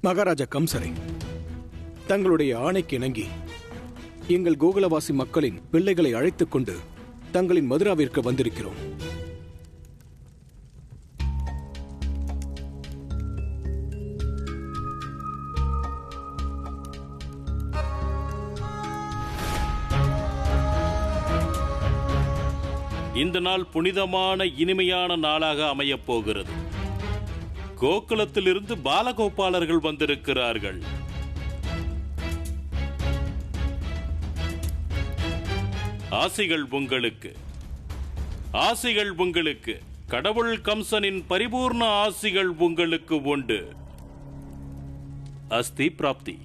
மகாராஜா கம்சரை தங்களுடைய ஆணைக்கு இணங்கி எங்கள் கோகுலவாசி மக்களின் பிள்ளைகளை அழைத்துக் கொண்டு தங்களின் மதுராவிற்கு வந்திருக்கிறோம். இந்த நாள் புனிதமான இனிமையான நாளாக அமையப் போகிறது. கோகுலத்திலிருந்து பாலகோபாலர்கள் வந்திருக்கிறார்கள். ஆசிகள் உங்களுக்கு, ஆசிகள் உங்களுக்கு. கடவுள் கம்சனின் பரிபூர்ண ஆசிகள் உங்களுக்கு உண்டு. அஸ்தி பிராப்தி.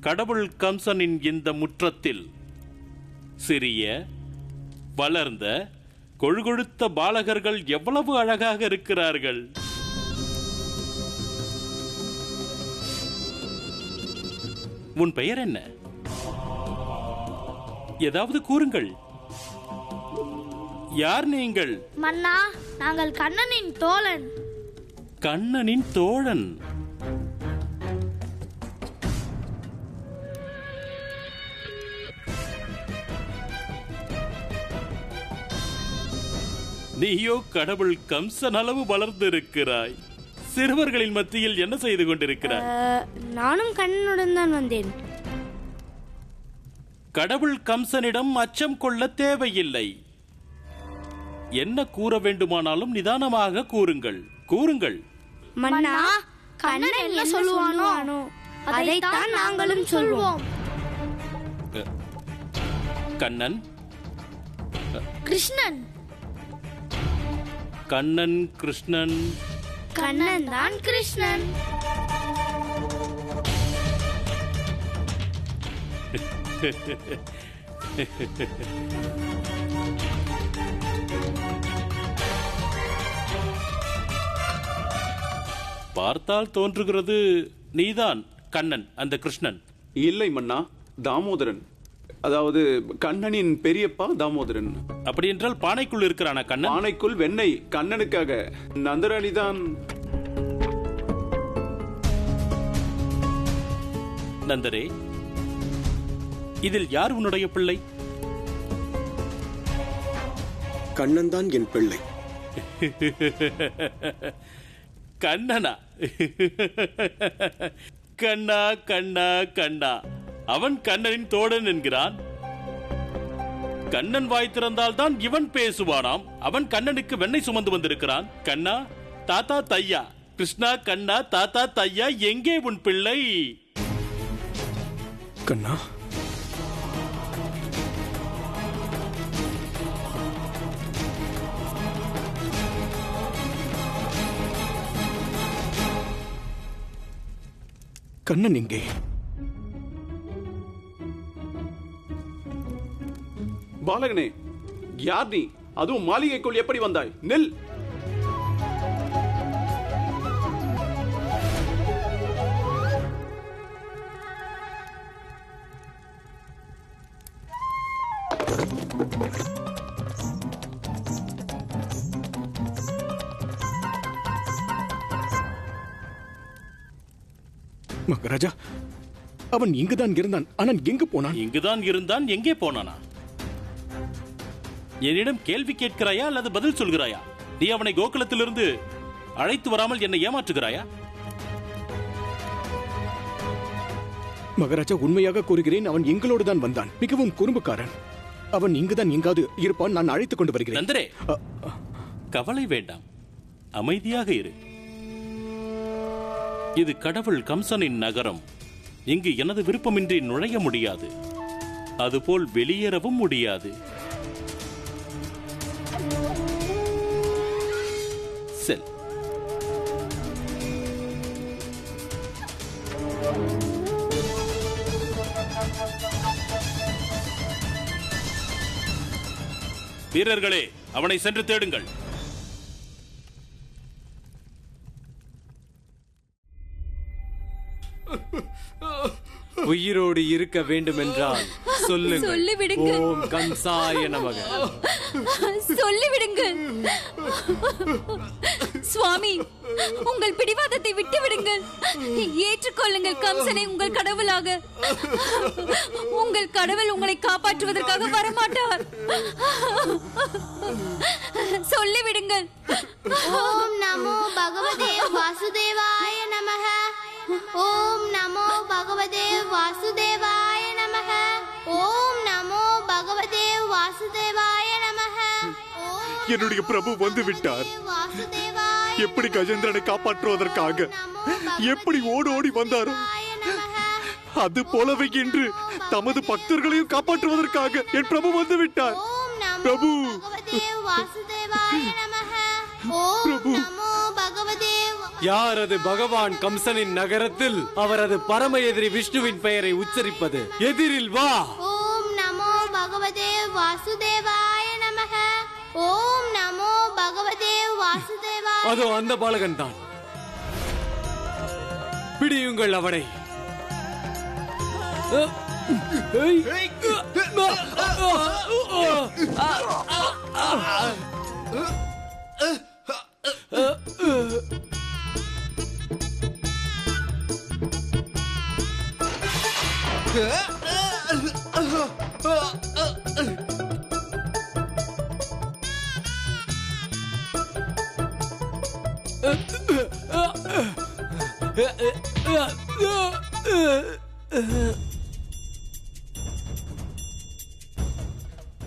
கடவுள் கம்சனின் இந்த முற்றத்தில் சிறிய, வளர்ந்த, கொழுகொழுத்த பாலகர்கள் எவ்வளவு அழகாக இருக்கிறார்கள். உன் பெயர் என்ன? ஏதாவது கூறுங்கள். யார் நீங்கள்? மன்னா, நாங்கள் கண்ணனின் தோழன். கண்ணனின் தோழன்? நீயோ கடவுள் கம்சன் அளவு வளர்ந்திருக்கிறாய். சிறுவர்களின் மத்தியில் என்ன செய்து கொண்டிருக்கிறாய்? நானும் கண்ணனுடன் தான் வந்தேன். கடவுள் கம்சனிடம் அச்சம் கொள்ள தேவையில்லை. என்ன கூற வேண்டுமானாலும் நிதானமாக கூறுங்கள், கூறுங்கள். மன்னா, கண்ணன் என்ன சொல்லுவானோ அதைத்தான் நாங்களும் சொல்வோம். கண்ணன்? கிருஷ்ணன். கண்ணன் கிருஷ்ணன்? கண்ணன் தான் கிருஷ்ணன். பார்த்தால் தோன்றுகிறது நீதான் கண்ணன், அந்த கிருஷ்ணன். இல்லை மன்னா, தாமோதரன். அதாவது கண்ணனின் பெரியப்பா தாமோதரன். அப்படி என்றால் பானைக்குள் இருக்கிறானா கண்ணன்? பானைக்குள் வெண்ணெய் கண்ணனுக்காக. நந்தராணிதான். நந்தரே, இதில் யார் உன்னுடைய பிள்ளை? கண்ணன் தான் என் பிள்ளை. கண்ணனா? கண்ணா கண்ணா கண்ணா. அவன் கண்ணனின் தோழன் என்கிறான். கண்ணன் வாய் திறந்தால் தான் இவன் பேசுவானாம். அவன் கண்ணனுக்கு வெண்ணெய் சுமந்து வந்திருக்கிறான். கண்ணா, தாத்தா தையா. கிருஷ்ணா, கண்ணா, தாத்தா தையா, எங்கே உன் பிள்ளை? கண்ணா, கண்ணன் எங்கே? பாலகனே, யார் நீ? அதுவும் மாளிகைக்குள் எப்படி வந்தாய்? நெல். மகாராஜா, அவன் இங்குதான் இருந்தான். ஆனால் எங்கு போனான்? இங்குதான் இருந்தான், எங்கே போனானா? என்னிடம் கேள்வி கேட்கிறாயா அல்லது பதில் சொல்கிறாயா? நீ அவனை கோகுலத்திலிருந்து அழைத்து வராமல் என்னை ஏமாற்றுகிறாயா? மகாராஜா, உண்மையாக கூறுகிறேன், அவன் எங்களோடு தான் வந்தான். மிகவும் குறும்புக்காரன். அவன் இங்குதான் எங்காவது இருப்பான். நான் அழைத்துக் கொண்டு வருகிறேன். நந்தரே, கவலை வேண்டாம், அமைதியாக இரு. இது கடவுள் கம்சனின் நகரம். இங்கு எனது விருப்பமின்றி நுழைய முடியாது. அதுபோல் வெளியேறவும் முடியாது. செல். வீரர்களே, அவனை சென்று தேடுங்கள். உயிரோடு இருக்க வேண்டும் என்றால் சொல்லுங்கள். ஓம் கம்சாய நமக. சொல்லிவிடுங்கள். சுவாமி, உங்கள் பிடிவாதத்தை விட்டு விடுங்கள். ஏற்றுக்கொள்ளுங்கள் கம்சனை உங்கள் கடவுளாக. உங்கள் கடவுள் உங்களை காப்பாற்றுவதற்காக வரமாட்டார். சொல்லிவிடுங்கள். ஓம் நமோ பகவதே வாசுதேவாய நமக. ஓம் நமோ பகவதே வாசுதேவாய நமக. ஓம் நமோ பகவதே வாசுதேவாய நமக. என்னுடைய பிரபு வந்து விட்டார். எப்படி கஜேந்திரனை காப்பாற்றுவதற்காக எப்படி ஓடி ஓடி வந்தாரோ அது போலவே இன்று தமது பக்தர்களையும் காப்பாற்றுவதற்காக என் பிரபு வந்து விட்டார். பிரபு, பிரபு, யாரது பகவான் கம்சனின் நகரத்தில் அவரது பரம எதிரி விஷ்ணுவின் பெயரை உச்சரிப்பது? எதிரில் வா. ஓம் நமோ பகவதே வாசுதேவாய நமக. ஓம் நமோ பகவதே வாசுதேவாய. அதோ அந்த பாலகன் தான். பிடியுங்கள் அவனை.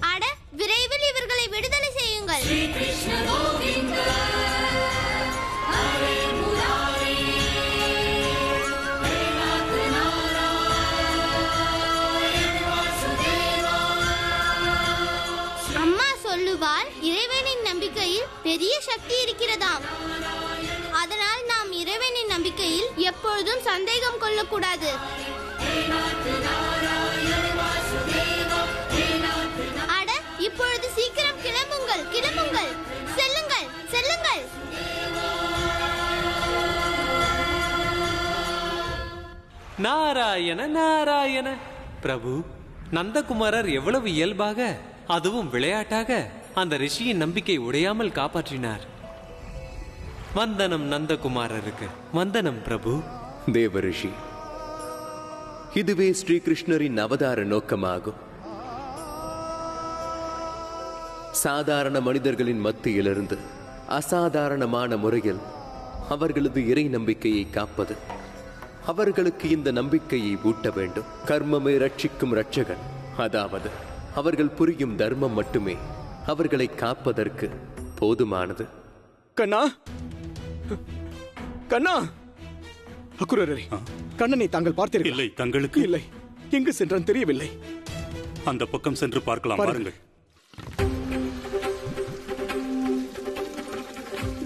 அட, விரைவில் இவர்களை விடுதலை செய்யுங்கள். அம்மா சொல்லுவாள், இறைவனின் நம்பிக்கையில் பெரிய சக்தி இருக்கிறதாம். அதனால் நாம் இறைவனின் நம்பிக்கையில் எப்பொழுதும் சந்தேகம் கொள்ளக்கூடாது. அட, இப்பொழுது சீக்கிரம் கிளம்புங்கள், கிளம்புங்கள். செல்லுங்கள், செல்லுங்கள். நாராயண நாராயண. பிரபு, நந்தகுமாரர் எவ்வளவு இயல்பாக, அதுவும் விளையாட்டாக அந்த ரிஷியின் நம்பிக்கை உடையாமல் காப்பாற்றினார். வந்தனம் நந்தகுமாரருக்கு. வந்தனம் பிரபு. தேவரிஷி, இதுவே ஸ்ரீகிருஷ்ணரின் அவதார நோக்கமாகும். சாதாரண மனிதர்களின் மத்தியிலிருந்து அசாதாரணமான முறையில் அவர்களது இறை நம்பிக்கையை காப்பது. அவர்களுக்கு இந்த நம்பிக்கையை ஊட்ட வேண்டும். கர்மமே ரட்சிக்கும் ரட்சகன். அதாவது அவர்கள் புரியும் தர்மம் மட்டுமே அவர்களை காப்பதற்கு போதுமானது. கண்ணா, கண்ணா, அக்குரரே, கண்ணனை தாங்கள் பார்த்தீர்கள்? இல்லை, தங்களுக்கு இல்லை. எங்கு சென்றான் தெரியவில்லை. அந்த பக்கம் சென்று பார்க்கலாம், பாருங்கள்.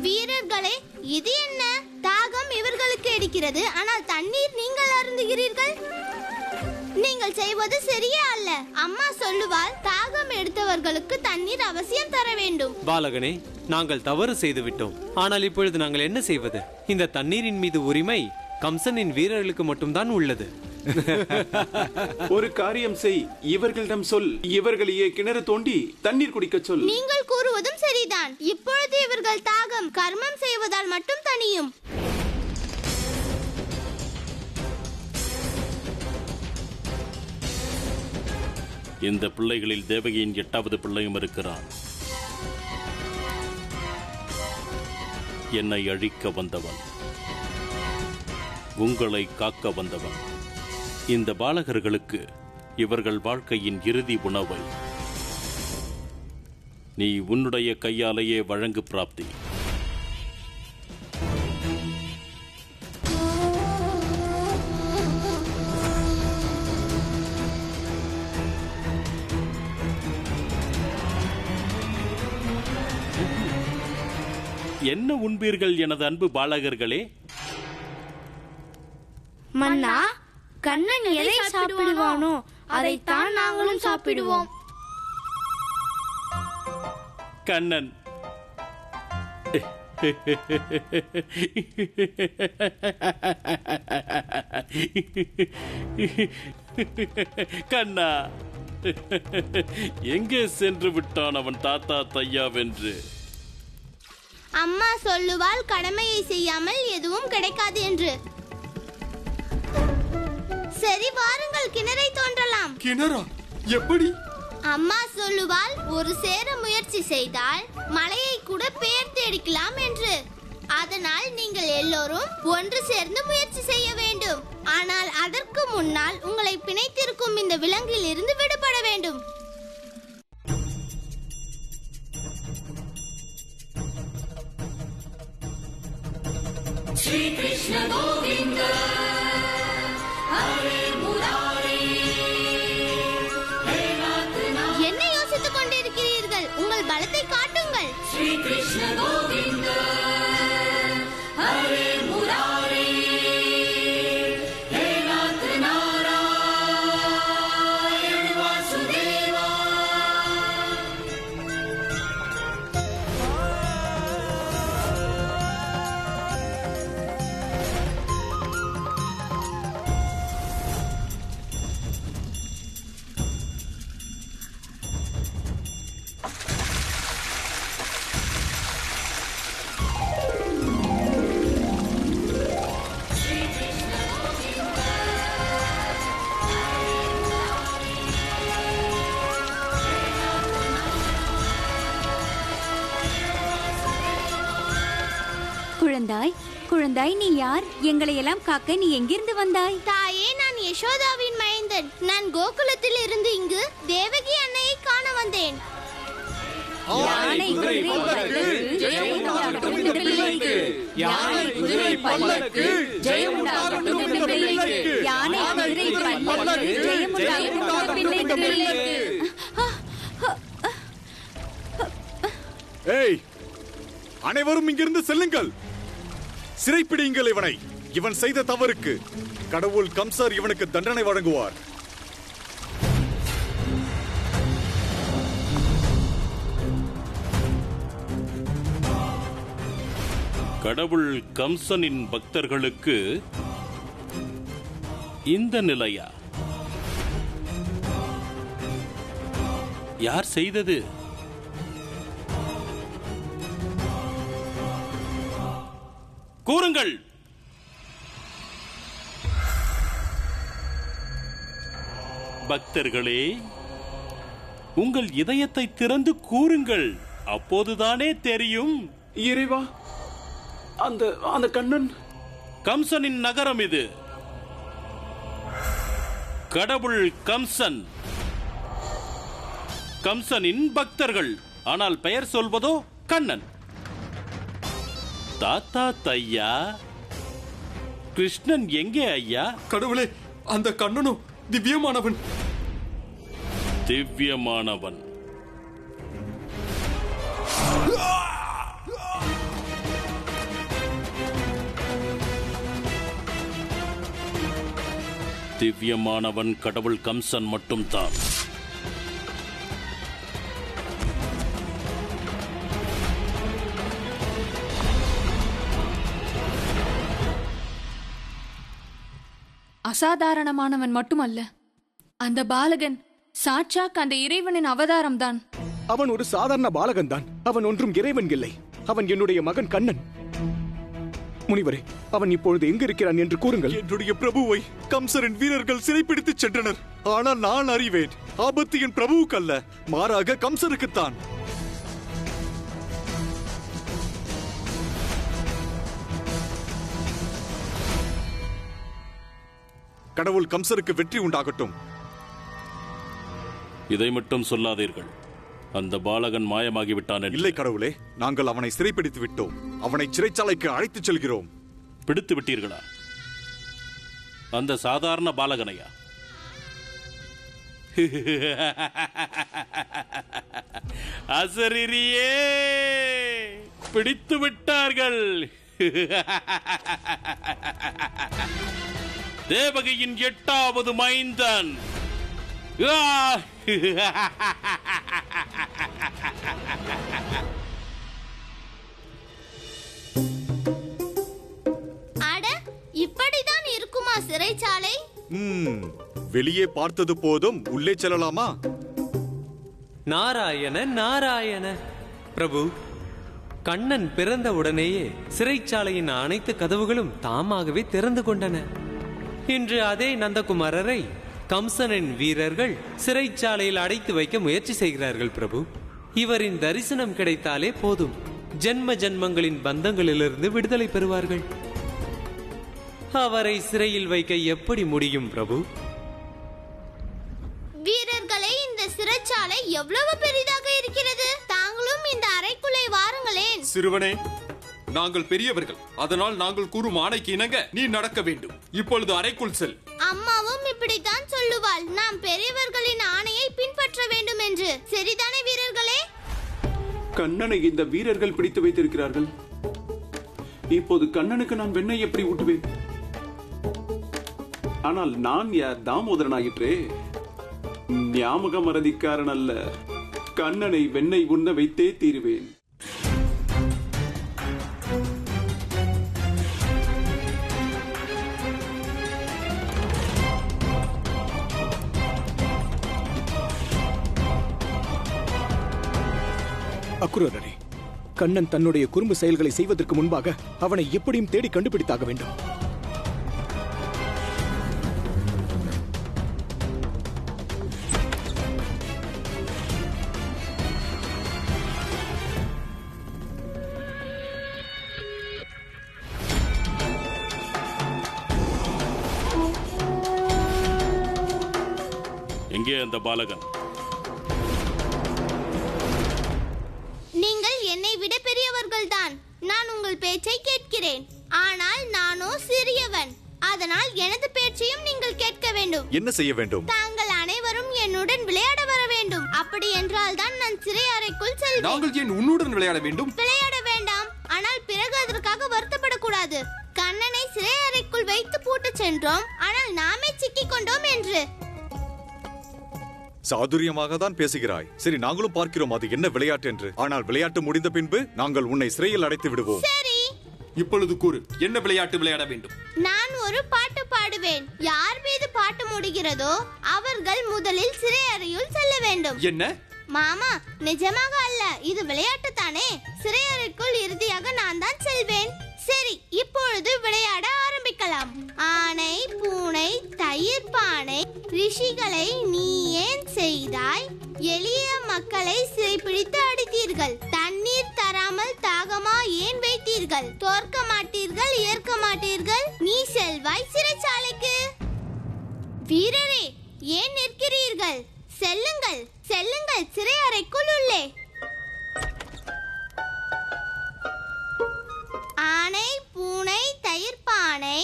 வீரர்களே, இது என்ன? தாகம் இவர்களுக்கு எடுக்கிறது, ஆனால் தண்ணீர் நீங்கள் அருந்துகிறீர்கள். நீங்கள் செய்வது சரியே அல்ல. அம்மா சொல்லுவாள், தாகம் எடுத்தவர்களுக்கு தண்ணீர் அவசியம் தர வேண்டும். பாலகனே, நாங்கள் தவறு செய்து விட்டோம். ஆனால் இப்பொழுது நாங்கள் என்ன செய்வது? இந்த தண்ணீரின் மீது உரிமை கம்சனின் வீரர்களுக்கு மட்டும்தான் உள்ளது. ஒரு காரியம் செய், இவர்களிடம் சொல், இவர்களையே கிணறு தோண்டி தண்ணீர் குடிக்க சொல். நீங்கள் கூறுவதும் சரிதான். இப்பொழுது இவர்கள் தாகம் கர்மம் செய்வதால் மட்டும் தனியும். இந்த பிள்ளைகளில் தேவகியின் 8வது பிள்ளையும் இருக்கிறான். என்னை அழிக்க வந்தவன், உங்களை காக்க வந்தவன். இந்த பாலகர்களுக்கு இவர்கள் வாழ்க்கையின் இறுதி உணவை நீ உன்னுடைய கையாலேயே வழங்கு பிராப்தி. என்ன உண்பீர்கள் எனது அன்பு பாலகர்களே? மன்னா, கண்ணன் எதை சாப்பிடுவானோ அதைத்தான் நாங்களும் சாப்பிடுவோம். கண்ணன் கண்ணா, எங்கே சென்று விட்டான் அவன் தாத்தா தையாவென்று? அம்மா சொல்லுவாள் கடமையை செய்யாமல் எதுவும் கிடைக்காது என்று. சரி, வாருங்கள், கிணறை தோன்றலாம். கிணறா? எப்படி? அம்மா சொல்லுவாள், ஒரு சேர முயற்சி செய்தால் மலையை கூட பெயர்த்து எடுக்கலாம் என்று. அதனால் நீங்கள் எல்லோரும் ஒன்று சேர்ந்து முயற்சி செய்ய வேண்டும். ஆனால் அதற்கு முன்னால் உங்களை பிணைத்திருக்கும் இந்த விலங்கில் இருந்து விடுபட வேண்டும். ஸ்ரீ கிருஷ்ண கோவிந்த ஹரே முராரே. என்ன யோசித்துக் கொண்டிருக்கிறீர்கள்? உங்கள் பலத்தை காட்டுங்கள். ஸ்ரீ கிருஷ்ண கோவிந்த ஹரே முராரே. ஹே நாத் நாராயண வாசுதேவா. குழந்தாய், குழந்தாய், நீ யார்? எங்களை எல்லாம் காக்க நீ எங்கிருந்து வந்தாய்? தாயே, நான் யசோதாவின் மைந்தன். நான் கோகுலத்தில் இருந்து இங்கு தேவகி அன்னையை காண வந்தேன். யானை குதிரை பல்லக்கு ஜெயமுண்டாகட்டும் இந்த பிள்ளைக்கு. யானை குதிரை பல்லக்கு ஜெயமுண்டாகட்டும் இந்த பிள்ளைக்கு. யானை குதிரை பல்லக்கு ஜெயமுண்டாகட்டும் இந்த பிள்ளைக்கு. ஏய், அனைவரும் இங்கிருந்து செல்லுங்கள். சிறைப்பிடியுங்கள் இவனை. இவன் செய்த தவறுக்கு கடவுள் கம்சர் இவனுக்கு தண்டனை வழங்குவார். கடவுள் கம்சனின் பக்தர்களுக்கு இந்த நிலையா? யார் செய்தது? கூறுங்கள். பக்தர்களே, உங்கள் இதயத்தை திறந்து கூறுங்கள். அப்போதுதானே தெரியும். இறைவா, அந்த கண்ணன் கம்சனின் நகரம் இது. கடவுள் கம்சன், கம்சனின் பக்தர்கள். ஆனால் பெயர் சொல்வதோ கண்ணன். தாத்தா தையா, கிருஷ்ணன் எங்கே ஐயா? கடவுளே, அந்த கண்ணனும் திவ்யமானவன். திவ்யமானவன். திவ்யமானவன் கடவுள் கம்சன் மட்டும்தான். அசாதாரணமானவன் மட்டுமல்ல, அந்த பாலகன் சாட்சாக் அந்த இறைவனின் அவதாரம் தான். அவன் ஒரு சாதாரண பாலகன் தான். அவன் ஒன்றும் இறைவன் இல்லை. அவன் என்னுடைய மகன் கண்ணன். முனிவரே, அவன் இப்பொழுது எங்கு இருக்கிறான் என்று கூறுங்கள். என்னுடைய பிரபுவை கம்சரின் வீரர்கள் சிறைப்பிடித்து சென்றனர். ஆனால் நான் அறிவேன், ஆபத்து என் பிரபுவுக்கு அல்ல, மாறாக கம்சருக்குத்தான். கடவுள் கம்சருக்கு வெற்றி உண்டாகட்டும். இதை மட்டும் சொல்லாதீர்கள். அந்த பாலகன் மாயமாகிவிட்டான். இல்லை கடவுளே, நாங்கள் அவனை சிறைப்பிடித்து விட்டோம். அவனை சிறைச்சாலைக்கு அழைத்துச் செல்கிறோம். பிடித்து விட்டீர்களா? அந்த சாதாரண பாலகனையா? அசரீரியே, பிடித்து விட்டார்கள். தேவகியின் 8வது மைந்தன். அட, இப்படிதான் இருக்குமா சிறைச்சாலை? வெளியே பார்த்தது போதும், உள்ளே செல்லலாமா? நாராயண நாராயண. பிரபு, கண்ணன் பிறந்த உடனேயே சிறைச்சாலையின் அனைத்து கதவுகளும் தாமாகவே திறந்து கொண்டன. இன்று அதே நந்தகுமாரரை கம்சனின் வீரர்கள் சிறைச்சாலையில் அடைத்து வைக்க முயற்சி செய்கிறார்கள் பிரபு. இவரின் தரிசனம் கிடைத்தாலே போதும், ஜென்ம ஜென்மங்களின் பந்தங்களிலிருந்து விடுதலை பெறுவார்கள். அவரை சிறையில் வைக்க எப்படி முடியும் பிரபு? வீரர்களே, இந்த சிறைச்சாலை எவ்வளவு பெரிதாக இருக்கிறது. தாங்களும் இந்த அறைக்குள்ளே வாருங்களேன். சிறுவனே, நாங்கள் பெரியவர்கள், அதனால் நாங்கள் கூறும் ஆணைக்கு இணங்க நீ நடக்க வேண்டும். இப்பொழுது அறைக்குள் செல். அம்மாவும் இப்படித்தான் சொல்லுவாள், நாம் பெரியவர்களின் ஆணையை பின்பற்ற வேண்டும் என்று. சரிதானே வீரர்களே? கண்ணனை இந்த வீரர்கள் பிடித்து வைத்திருக்கிறார்கள். இப்போது கண்ணனுக்கு நான் வெண்ணெய் எப்படி ஊட்டுவேன்? ஆனால் நான் யார்? தாமோதரனாயிற்றே. ஞாபக மறதிக்காரன் அல்ல. கண்ணனை வெண்ணெய் உண்ண வைத்தே தீருவேன். அக்குரரே, கண்ணன் தன்னுடைய குறும்பு செயல்களை செய்வதற்கு முன்பாக அவனை எப்படியும் தேடி கண்டுபிடித்தாக வேண்டும். எங்கே அந்த பாலகன்? நீங்கள் என்னை விட பெரியவர்கள் தான். நான் உங்கள் பேச்சை கேட்கிறேன். ஆனால் நானோ சிறியவன். அதனால் எனது பேச்சையும் நீங்கள் கேட்க வேண்டும். என்ன செய்ய வேண்டும்? தாங்கள் அனைவரும் என்னுடன் விளையாட வர வேண்டும். அப்படி என்றால் தான் நான் சிறை அறைக்குள் செல்வேன். நாங்கள் ஏன் உன்னுடன் விளையாட வேண்டும்? விளையாட வேண்டாம், ஆனால் பிறகு அதற்காக வருத்தப்படக்கூடாது. கண்ணனை சிறை அறைக்குள் வைத்து பூட்டு சென்றோம், ஆனால் நாமே சிக்கிக் கொண்டோம் என்று. சாதுரியமாக தான் பேசுகிறாய். சரி, நாங்களும் பார்க்கிறோம் அது என்ன விளையாட்டு என்று. ஆனால் விளையாட்டு முடிந்த பின்பு நாங்கள் உன்னை சிறையில் அடைத்து விடுவோம். சரி, இப்பொழுது கூறு, என்ன விளையாட்டு விளையாட வேண்டும்? நான் ஒரு பாட்டு பாடுவேன். யார் மீது பாட்டு முடிகிறதோ அவர்கள் முதலில் சிறை அறையுள் செல்ல வேண்டும். என்ன மாமா, நிஜமாக அல்ல, இது விளையாட்டு தானே. சிறை அறைக்குள் இறுதியாக நான் தான் செல்வேன். சரி, இப்பொழுது விளையாட ஆரம்பிக்கலாம். ஆனை, பூனை, தயிர் பானை, ரிஷிகளை நீ ஏன் செய்தாய்? எளிய மக்களை சிறைப்பிடித்து அடித்தீர்கள். தண்ணீர் தராமல் தாகமா ஏன் வைத்தீர்கள்? தோற்க மாட்டீர்கள், ஏற்க மாட்டீர்கள், நீ செல்வாய் சிறைச்சாலைக்கு. வீரரே, ஏன் நிற்கிறீர்கள்? செல்லுங்கள், செல்லுங்கள் சிறை அறைக்குள் உள்ளே. ஆனை, பூனை, தயிர் பானை,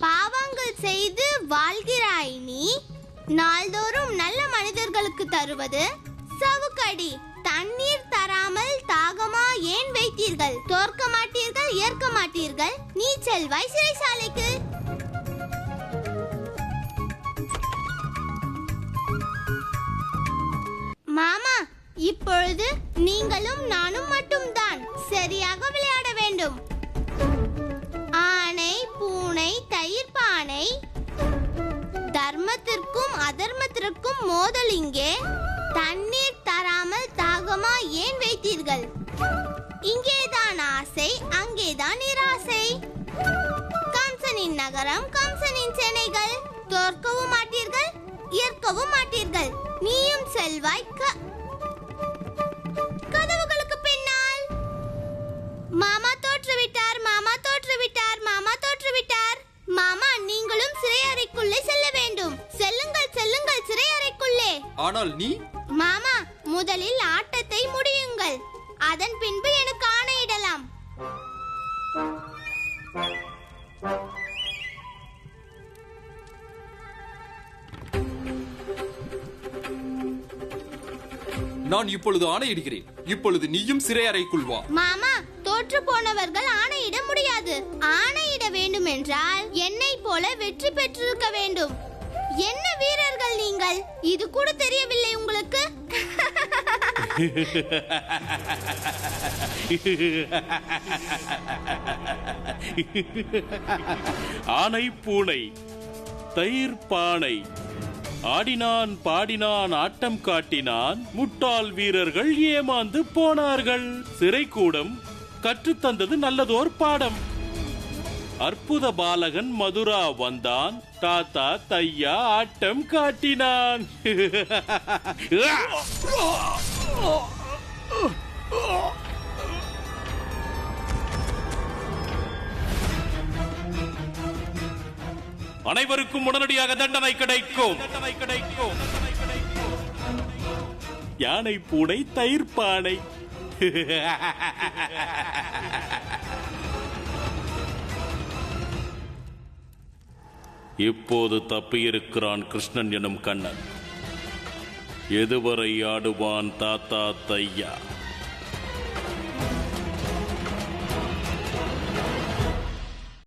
பாவங்கள் செய்து வாழ்கிறாய் நீ. நாள்தோறும் நல்ல மனிதர்களுக்கு தருவது சவுக்கடி. தண்ணீர் தராமல் தாகமா ஏன் வைத்தீர்கள்? தோற்க மாட்டீர்கள், ஏற்க மாட்டீர்கள், நீ செல்வாய் சிறைச்சாலைக்கு. மாமா, இப்பொழுது நீங்களும் நானும் மட்டும்தான் சரியாக விளையாட வேண்டும். ஆனை, பூனை, தயிர் பானை, தர்மத்திற்கும் அதர்மத்திற்கும் மோதல் இங்கே. தண்ணீர் தராமல் தாகமா ஏன் வைத்தீர்கள்? இங்கேதான் ஆசை, அங்கேதான் நிராசை. கம்சனின் நகரம், கம்சனின் சேனைகள். தோற்கவும் மாட்டீர்கள், ஏற்கவும் மாட்டீர்கள், நீயும் செல்வாய் கதவுகளுக்கு பின்னால். மாமா தோற்றுவிட்டார், மாமா தோற்றுவிட்டார், மாமா தோற்றுவிட்டார். மாமா, நீங்களும் சிறை அறைக்குள்ளே செல்ல வேண்டும். செல்லுங்கள், செல்லுங்கள் சிறை அறைக்குள்ளே. ஆனால் நீ? மாமா, முதலில் ஆட்டத்தை முடியுங்கள். அதன் பின்பு எனக்கு ஆணையிடலாம். நான் இப்பொழுது ஆணையிடுகிறேன். இப்பொழுது நீயும் சிறை அறைக்குள் வா. மாமா, தோற்று போனவர்கள் ஆணையிட முடியாது. ஆணையிட வேண்டும் என்றால் என்னை போல வெற்றி பெற்றிருக்க வேண்டும். என்ன வீரர்கள் நீங்கள்! இது கூட தெரியவில்லை உங்களுக்கு? ஆனை, பூனை, தயிர் பானை, ஆடினான் பாடினான் ஆட்டம் காட்டினான், முட்டாள் வீரர்கள் ஏமாந்து போனார்கள். சிறைக்கூடம் கற்றுத்தந்தது நல்லதோர் பாடம். அற்புத பாலகன் மதுரா வந்தான், தாத்தா தையா ஆட்டம் காட்டினான். அனைவருக்கும் உடனடியாக தண்டனை கிடைக்கும். யானை பூனை தயிர் பானை. இப்போது தப்பியிருக்கிறான் கிருஷ்ணன் எனும் கண்ணன். எதுவரை ஆடுவான் தாத்தா தையா?